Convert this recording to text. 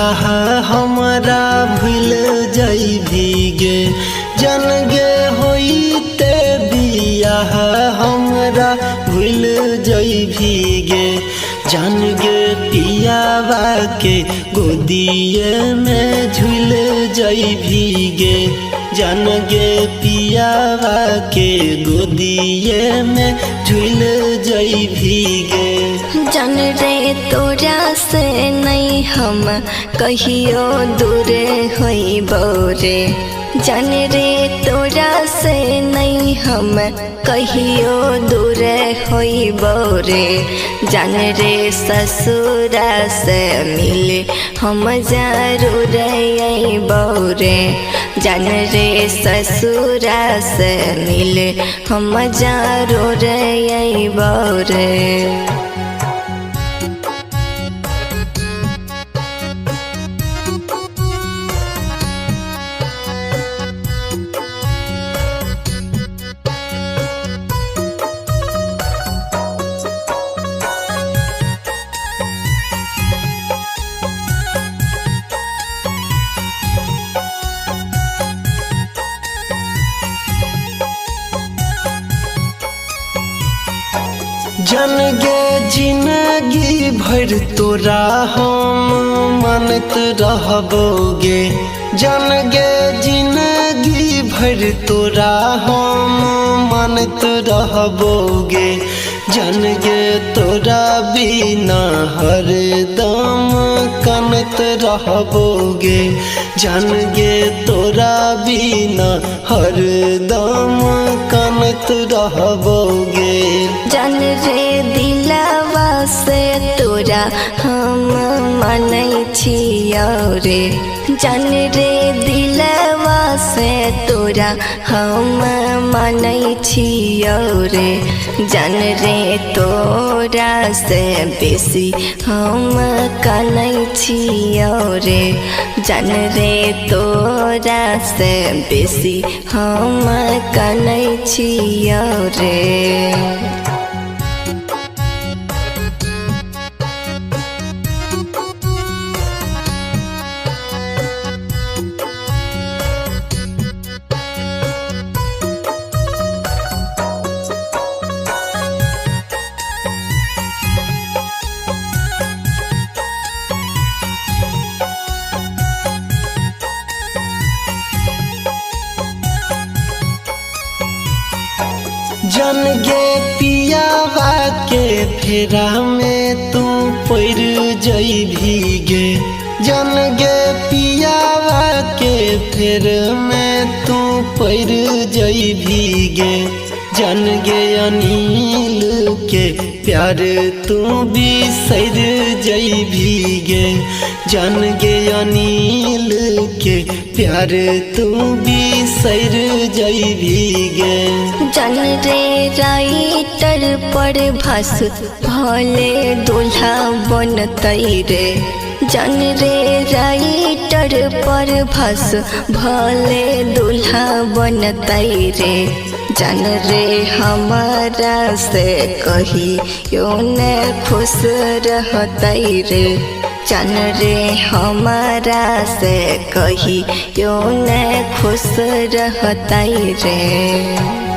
बियाह हमरा भूल जइभिगे जन गे होइते बियाह हमरा भूल जइभिगे जान गे पियावा के गोदिए में झूल जइभिगे जान गे पियावा के गोदिए में झूल जइभिगे जान रे तोरा से नहीं हम कहियो दूर होइबो रे जान रे तोरा से नहीं हम कहियो दूर होइबो रे जान रे ससुरा से मिले हम जरूर अइबो रे जान रे ससुरा से मिले हम जरूर अइबो रे। जन गे जिंदगी भर तोरा हम मानत रहबोगे जन गे जिंदगी भर तोरा हम मानत रहबोगे जन गे तोरा बिना हरदम कानत रहबोगे जन गे तोरा बिना हरदम कानत रहबोगे जान रे दिलवा से तोरा हम मानै छियौ रे जान रे दिलवा से तोरा हम मानै छियौ रे जान रे तोरा से बेसी हम कानै छियौ रे जान रे तोरा से बेसी हम कानै छियौ रे। जन गे पियावा के फेरा में तू पड़ जइभिगे जन गे पियावा के फेर में तू पड़ जइभिगे जन गे अनिल के प्यार तू बिसर जइभिगे जन गे अनिल के प्यार तू बिसर जइभिगे जान रे राइटर पर भास भले दूल्हा बनतै रे जान रे राइटर पर भास भले दूल्हा बनतै रे जान रे हमारा से कहियो न खुश रहतै रे जान रे हमारा से कहियो न खुश रहतै रे।